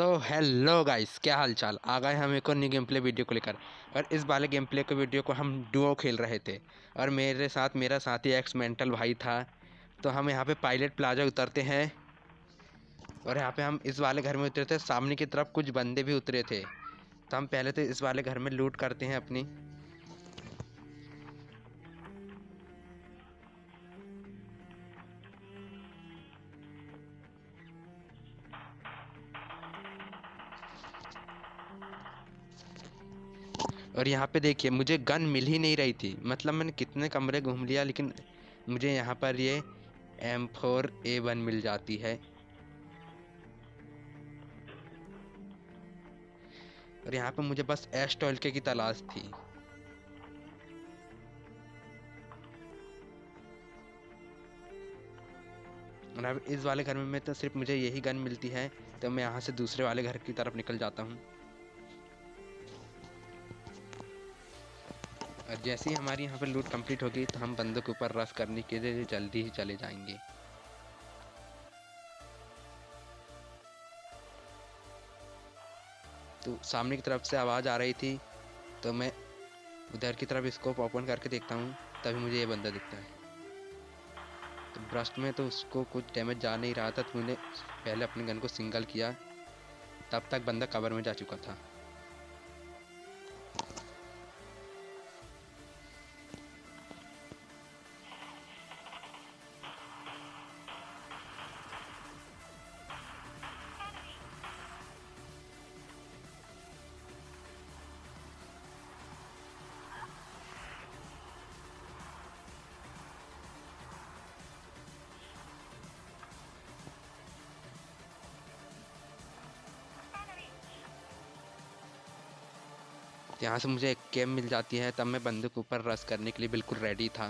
तो hello guys, क्या हाल चाल। आ गए हम एक और न्यू गेम प्ले वीडियो को लेकर। और इस वाले गेम प्ले के वीडियो को हम डुओ खेल रहे थे और मेरे साथ मेरा साथी एक्स मेंटल भाई था। तो हम यहाँ पे पायलट प्लाजा उतरते हैं और यहाँ पे हम इस वाले घर में उतरे थे। सामने की तरफ कुछ बंदे भी उतरे थे, तो हम पहले तो इस वाले घर में लूट करते हैं अपनी। और यहाँ पे देखिए, मुझे गन मिल ही नहीं रही थी। मतलब मैंने कितने कमरे घूम लिया, लेकिन मुझे यहाँ पर ये M4A1 मिल जाती है। और यहाँ पे मुझे बस एस्टोल्के की तलाश थी। और अब इस वाले घर में तो सिर्फ मुझे यही गन मिलती है, तो मैं यहाँ से दूसरे वाले घर की तरफ निकल जाता हूँ। और जैसे ही हमारी यहाँ पर लूट कंप्लीट होगी तो हम बंदों के ऊपर रश करने के लिए जल्दी ही चले जाएंगे। तो सामने की तरफ से आवाज़ आ रही थी, तो मैं उधर की तरफ स्कोप ओपन करके देखता हूँ, तभी मुझे ये बंदा दिखता है। तो ब्रस्ट में तो उसको कुछ डैमेज जा नहीं रहा था, तो मैंने पहले अपनी गन को सिंगल किया। तब तक बंदा कवर में जा चुका था। यहाँ से मुझे एक कैम मिल जाती है, तब मैं बंदे के ऊपर रश करने के लिए बिल्कुल रेडी था।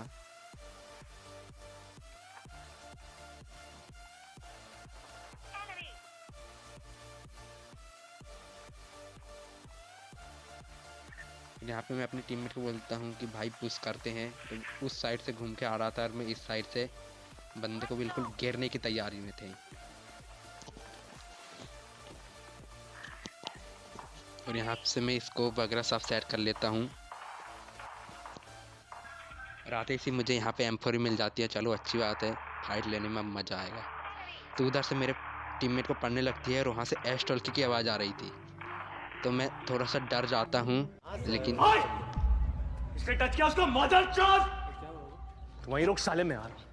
यहाँ पे मैं अपने टीममेट को बोलता हूँ कि भाई पुश करते हैं। तो उस साइड से घूम के आ रहा था और मैं इस साइड से बंदे को बिल्कुल घेरने की तैयारी में थे। और यहाँ से मैं स्कोप वगैरह सब सेट कर लेता हूँ। और आते ही मुझे यहाँ पे M4 मिल जाती है। चलो अच्छी बात है, फाइट लेने में मज़ा आएगा। तो उधर से मेरे टीममेट को पड़ने लगती है और वहाँ से एस्टोल्के की आवाज़ आ रही थी, तो मैं थोड़ा सा डर जाता हूँ। लेकिन इसने टच किया उसको, मदरचोद। वहीं रुक साले, में आ रहा हूं।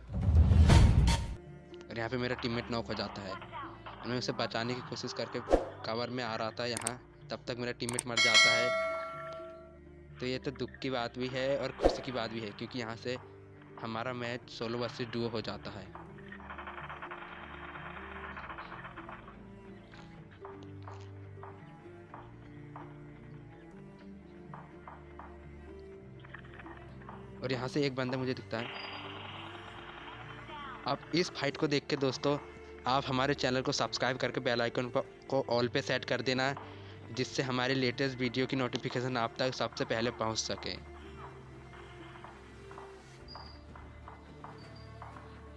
और यहाँ पे मेरा टीममेट नॉक हो जाता है। मैं उसे बचाने की कोशिश करके कवर में आ रहा था यहाँ, तब तक मेरा टीममेट मर जाता है। तो ये तो दुख की बात भी है और खुशी की बात भी है, क्योंकि यहाँ से हमारा मैच सोलो वर्सेस डुओ हो जाता है। और यहाँ से एक बंदा मुझे दिखता है। अब इस फाइट को देख के दोस्तों, आप हमारे चैनल को सब्सक्राइब करके बेल आइकन को ऑल पे सेट कर देना, जिससे हमारे लेटेस्ट वीडियो की नोटिफिकेशन आप तक सबसे पहले पहुँच सके।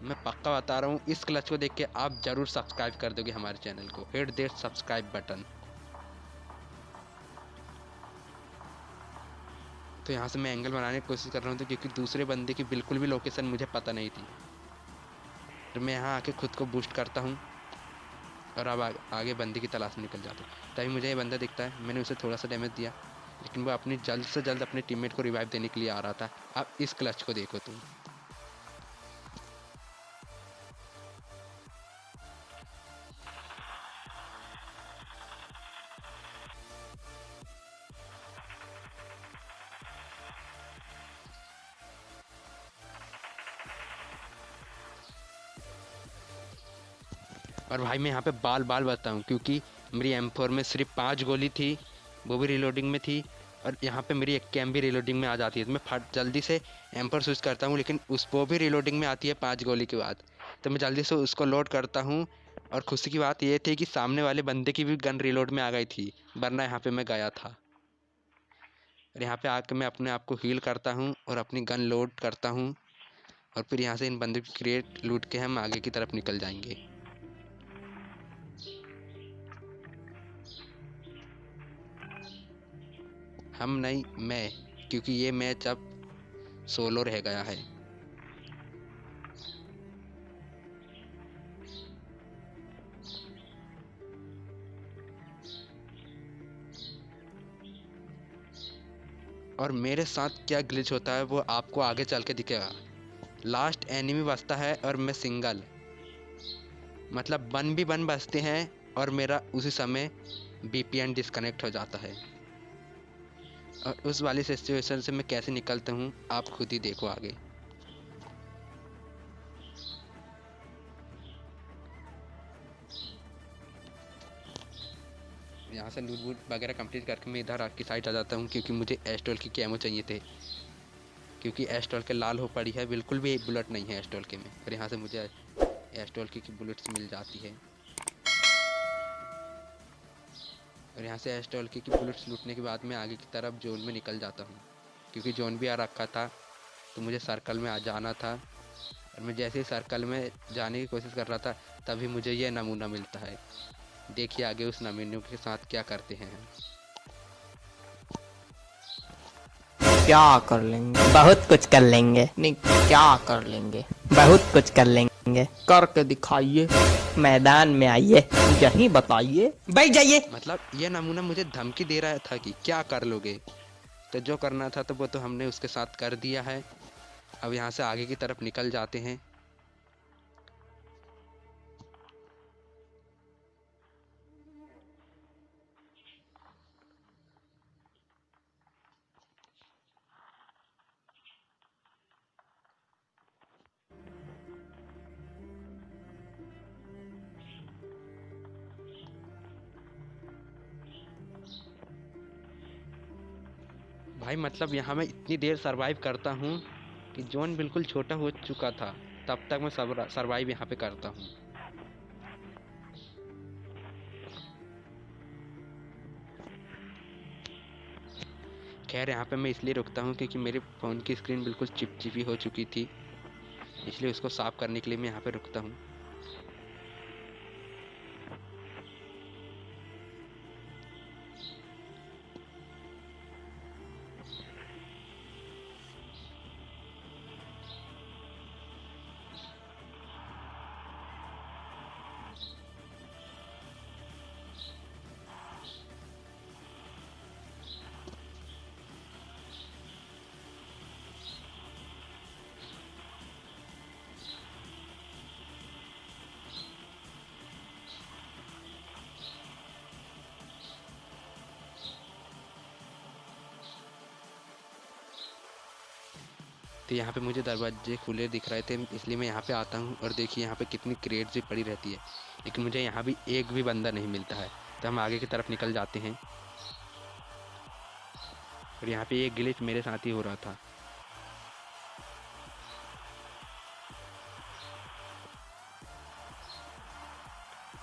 मैं पक्का बता रहा हूँ, इस क्लच को देख के आप ज़रूर सब्सक्राइब कर दोगे हमारे चैनल को। Hit that subscribe button. तो यहाँ से मैं एंगल बनाने की कोशिश कर रहा हूँ, तो क्योंकि दूसरे बंदे की बिल्कुल भी लोकेशन मुझे पता नहीं थी। तो मैं यहाँ आके खुद को बूस्ट करता हूँ और अब आगे बंदे की तलाश में निकल जाता हूँ। तभी मुझे ये बंदा दिखता है। मैंने उसे थोड़ा सा डैमेज दिया, लेकिन वो अपनी जल्द से जल्द अपने टीममेट को रिवाइव देने के लिए आ रहा था। अब इस क्लच को देखो तुम। और भाई मैं यहाँ पे बाल बाल बताऊँ, क्योंकि मेरी M4 में सिर्फ 5 गोली थी, वो भी रिलोडिंग में थी। और यहाँ पे मेरी एक कैम भी रिलोडिंग में आ जाती है, तो मैं फट जल्दी से M4 स्विच करता हूँ, लेकिन वो भी रिलोडिंग में आती है 5 गोली के बाद। तो मैं जल्दी से उसको लोड करता हूँ। और खुशी की बात ये थी कि सामने वाले बंदे की भी गन रिलोड में आ गई थी, वरना यहाँ पे मैं गया था। और यहाँ पे आके मैं अपने आप को हील करता हूँ और अपनी गन लोड करता हूँ, और फिर यहाँ से इन बंदों की क्रेट लूट के हम आगे की तरफ निकल जाएंगे। हम नहीं, मैं, क्योंकि ये मैच अब सोलो रह गया है। और मेरे साथ क्या ग्लिच होता है वो आपको आगे चल के दिखेगा। लास्ट एनिमी बचता है और मैं सिंगल, मतलब बन भी बन बचते हैं और मेरा उसी समय VPN डिस्कनेक्ट हो जाता है। और उस वाली सिचुएशन से मैं कैसे निकलता हूँ आप खुद ही देखो आगे। यहाँ से लूट वूट वगैरह कंप्लीट करके मैं इधर आपकी साइड आ जाता हूँ, क्योंकि मुझे एस्टोल की कैमो चाहिए थे, क्योंकि एस्टोल के लाल हो पड़ी है, बिल्कुल भी एक बुलेट नहीं है एस्टोल के में। और यहाँ से मुझे एस्टोल की बुलेट्स मिल जाती है। और यहाँ से एस्टोल की बुलेट्स लूटने के बाद मैं आगे की तरफ जोन में निकल जाता हूँ, क्योंकि जोन भी आ रखा था तो मुझे सर्कल में आ जाना था। और मैं जैसे ही सर्कल में जाने की कोशिश कर रहा था तभी मुझे ये नमूना मिलता है। देखिए आगे उस नमूने के साथ क्या करते हैं हम। क्या कर लेंगे, बहुत कुछ कर लेंगे। नहीं, क्या कर लेंगे, बहुत कुछ कर लेंगे। करके दिखाइए, मैदान में आइए, यही बताइए, बैठ जाइए। मतलब ये नमूना मुझे धमकी दे रहा था कि क्या कर लोगे, तो जो करना था तो वो तो हमने उसके साथ कर दिया है। अब यहाँ से आगे की तरफ निकल जाते हैं। भाई मतलब यहाँ मैं इतनी देर सरवाइव करता हूँ कि जोन बिल्कुल छोटा हो चुका था, तब तक मैं सरवाइव यहाँ पे करता हूँ। खैर यहाँ पे मैं इसलिए रुकता हूँ क्योंकि मेरे फ़ोन की स्क्रीन बिल्कुल चिपचिपी हो चुकी थी, इसलिए उसको साफ़ करने के लिए मैं यहाँ पे रुकता हूँ। तो यहाँ पे मुझे दरवाजे खुले दिख रहे थे, इसलिए मैं यहाँ पे आता हूँ। और देखिए यहाँ पे कितनी क्रेट्स भी पड़ी रहती है, लेकिन मुझे यहाँ भी एक भी बंदा नहीं मिलता है। तो हम आगे की तरफ निकल जाते हैं। और यहाँ पे एक ग्लिच मेरे साथ ही हो रहा था।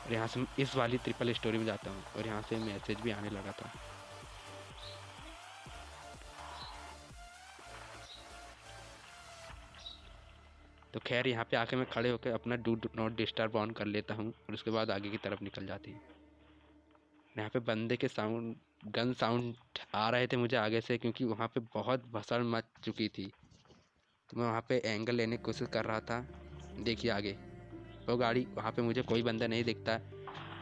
और यहाँ से इस वाली ट्रिपल स्टोरी में जाता हूँ और यहाँ से मैसेज भी आने लगा था। तो खैर यहाँ पे आके मैं खड़े होकर अपना डू नॉट डिस्टर्ब ऑन कर लेता हूँ और उसके बाद आगे की तरफ निकल जाती है। यहाँ पे बंदे के साउंड, गन साउंड आ रहे थे मुझे आगे से, क्योंकि वहाँ पे बहुत भसड़ मच चुकी थी। तो मैं वहाँ पे एंगल लेने की कोशिश कर रहा था। देखिए आगे वो गाड़ी, वहाँ पे मुझे कोई बंदा नहीं दिखता है।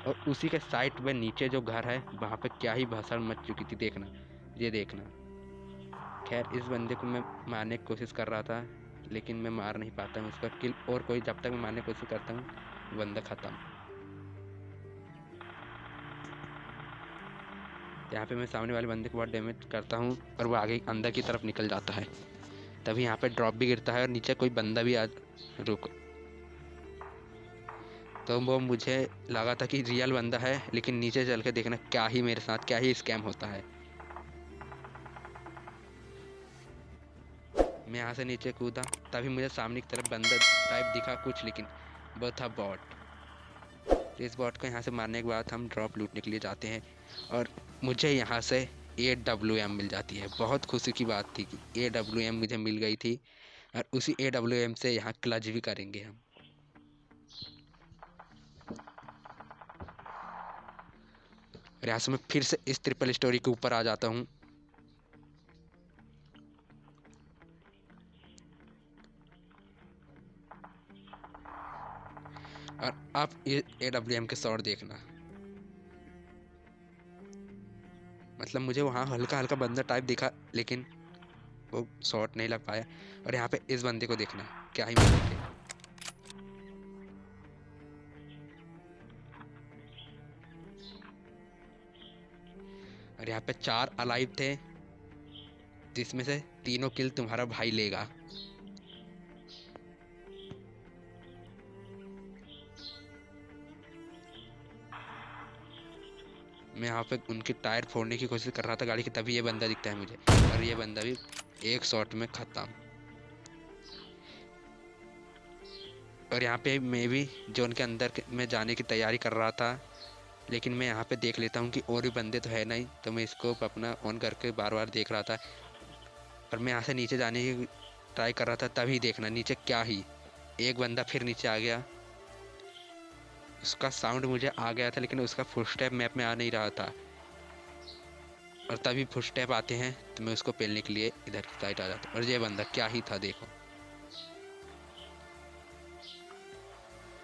और उसी के साइड में नीचे जो घर है वहाँ पे क्या ही भसड़ मच चुकी थी, देखना, ये देखना। खैर इस बंदे को मैं मारने की कोशिश कर रहा था, लेकिन मैं मार नहीं पाता हूँ उसका किल। और कोई जब तक मैं मारने की कोशिश करता हूँ बंदा ख़त्म। यहाँ पे मैं सामने वाले बंदे को बहुत डैमेज करता हूँ और वो आगे अंदर की तरफ निकल जाता है। तभी यहाँ पे ड्रॉप भी गिरता है और नीचे कोई बंदा भी आ रुक। तो वो मुझे लगा था कि रियल बंदा है, लेकिन नीचे चल के देखना क्या ही मेरे साथ क्या ही स्कैम होता है। मैं यहाँ से नीचे कूदा, तभी मुझे सामने की तरफ बंदा टाइप दिखा कुछ, लेकिन वो था बॉट। तो इस बॉट को यहाँ से मारने के बाद हम ड्रॉप लूटने के लिए जाते हैं और मुझे यहाँ से AWM मिल जाती है। बहुत खुशी की बात थी कि AWM मुझे मिल गई थी और उसी AWM से यहाँ क्लच भी करेंगे हम। और यहाँ से मैं फिर से इस ट्रिपल स्टोरी के ऊपर आ जाता हूँ आप AWM के शॉट देखना, मतलब मुझे वहाँ हल्का हल्का बंदा टाइप दिखा लेकिन वो शॉट नहीं लग पाया। और यहाँ पे इस बंदे को देखना, क्या ही मार के। और यहाँ पे 4 अलाइव थे, जिसमें से 3 किल तुम्हारा भाई लेगा। मैं यहाँ पे उनके टायर फोड़ने की कोशिश कर रहा था गाड़ी की, तभी ये बंदा दिखता है मुझे, और ये बंदा भी एक शॉट में खत्म। और यहाँ पे मैं भी जोन के अंदर में जाने की तैयारी कर रहा था, लेकिन मैं यहाँ पे देख लेता हूँ कि और भी बंदे तो है नहीं, तो मैं स्कोप अपना ऑन करके बार बार देख रहा था। और मैं यहाँ से नीचे जाने की ट्राई कर रहा था, तभी देखना नीचे क्या ही एक बंदा फिर नीचे आ गया। उसका साउंड मुझे आ गया था, लेकिन उसका फुटस्टेप मैप में आ नहीं रहा था। और तभी फुटस्टेप आते हैं तो मैं उसको पेलने के लिए इधर की साइड आ जाता हूँ। और ये बंदा क्या ही था, देखो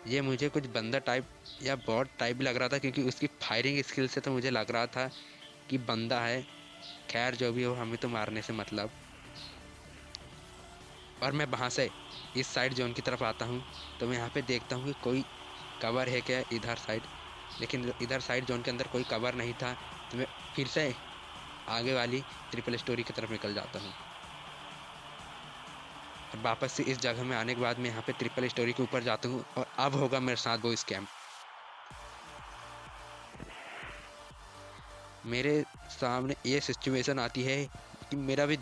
ये मुझे कुछ बंदा टाइप या बॉट टाइप लग रहा था, क्योंकि उसकी फायरिंग स्किल से तो मुझे लग रहा था कि बंदा है। खैर जो भी हो, हमें तो मारने से मतलब। और मैं वहाँ से इस साइड जोन की तरफ आता हूँ, तो मैं यहाँ पे देखता हूँ कि कोई कवर है क्या इधर साइड, लेकिन इधर साइड जोन के अंदर कोई कवर नहीं था। तो मैं फिर से आगे वाली ट्रिपल स्टोरी की तरफ निकल जाता हूँ। और वापस से इस जगह में आने के बाद मैं यहाँ पे ट्रिपल स्टोरी के ऊपर जाता हूँ, और अब होगा मेरे साथ वो स्कैम। मेरे सामने ये सिचुएशन आती है कि मेरा भी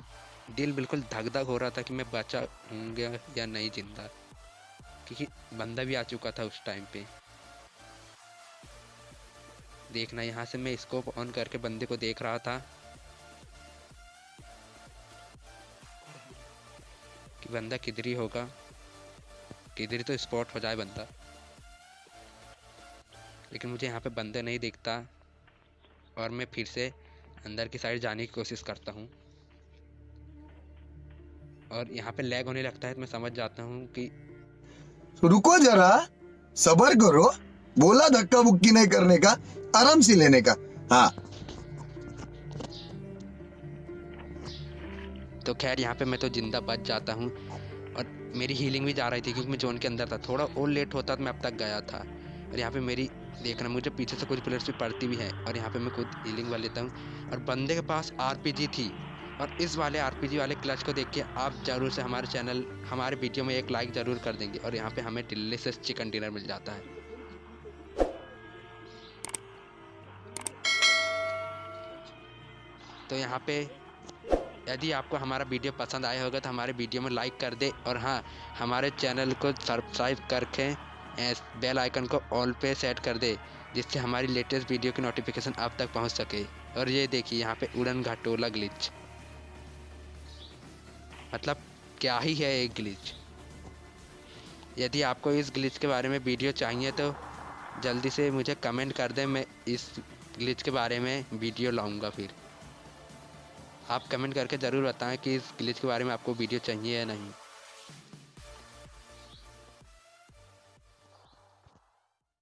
दिल बिल्कुल धक धक हो रहा था कि मैं बचा हूँगा या नहीं जिंदा, क्योंकि बंदा भी आ चुका था उस टाइम पे। देखना, यहाँ से मैं स्कोप ऑन करके बंदे को देख रहा था कि बंदा किधर ही होगा, किधर तो स्पॉट हो जाए बंदा। लेकिन मुझे यहाँ पे बंदे नहीं दिखता, और मैं फिर से अंदर की साइड जाने की कोशिश करता हूँ। और यहाँ पे लैग होने लगता है, तो मैं समझ जाता हूँ कि रुको जरा, सबर करो, बोला धक्का बुक्की नहीं करने का, आराम से लेने का। हाँ तो खैर यहाँ पे मैं तो जिंदा बच जाता हूँ। और मेरी हीलिंग भी जा रही थी, क्योंकि मैं जोन के अंदर था। थोड़ा और लेट होता तो मैं अब तक गया था। और यहाँ पे मेरी देखना, मुझे पीछे से कुछ प्लेयर्स भी पड़ती भी हैं, और यहाँ पे मैं खुद हीलिंग वाले लेता हूँ। और बंदे के पास RPG थी, और इस वाले RPG वाले क्लच को देख के आप जरूर से हमारे वीडियो में एक लाइक ज़रूर कर देंगे। और यहाँ पे हमें डिलीशियस चिकन डिनर मिल जाता है। तो यहाँ पे यदि आपको हमारा वीडियो पसंद आया होगा तो हमारे वीडियो में लाइक कर दे, और हाँ, हमारे चैनल को सब्सक्राइब करके बेल आइकन को ऑल पे सेट कर दे, जिससे हमारी लेटेस्ट वीडियो की नोटिफिकेशन आप तक पहुंच सके। और ये देखिए यहाँ पे उड़न घटोला ग्लिच, मतलब क्या ही है एक ग्लिच। यदि आपको इस ग्लिच के बारे में वीडियो चाहिए तो जल्दी से मुझे कमेंट कर दें, मैं इस ग्लिच के बारे में वीडियो लाऊंगा। फिर आप कमेंट करके ज़रूर बताएं कि इस ग्लिच के बारे में आपको वीडियो चाहिए या नहीं।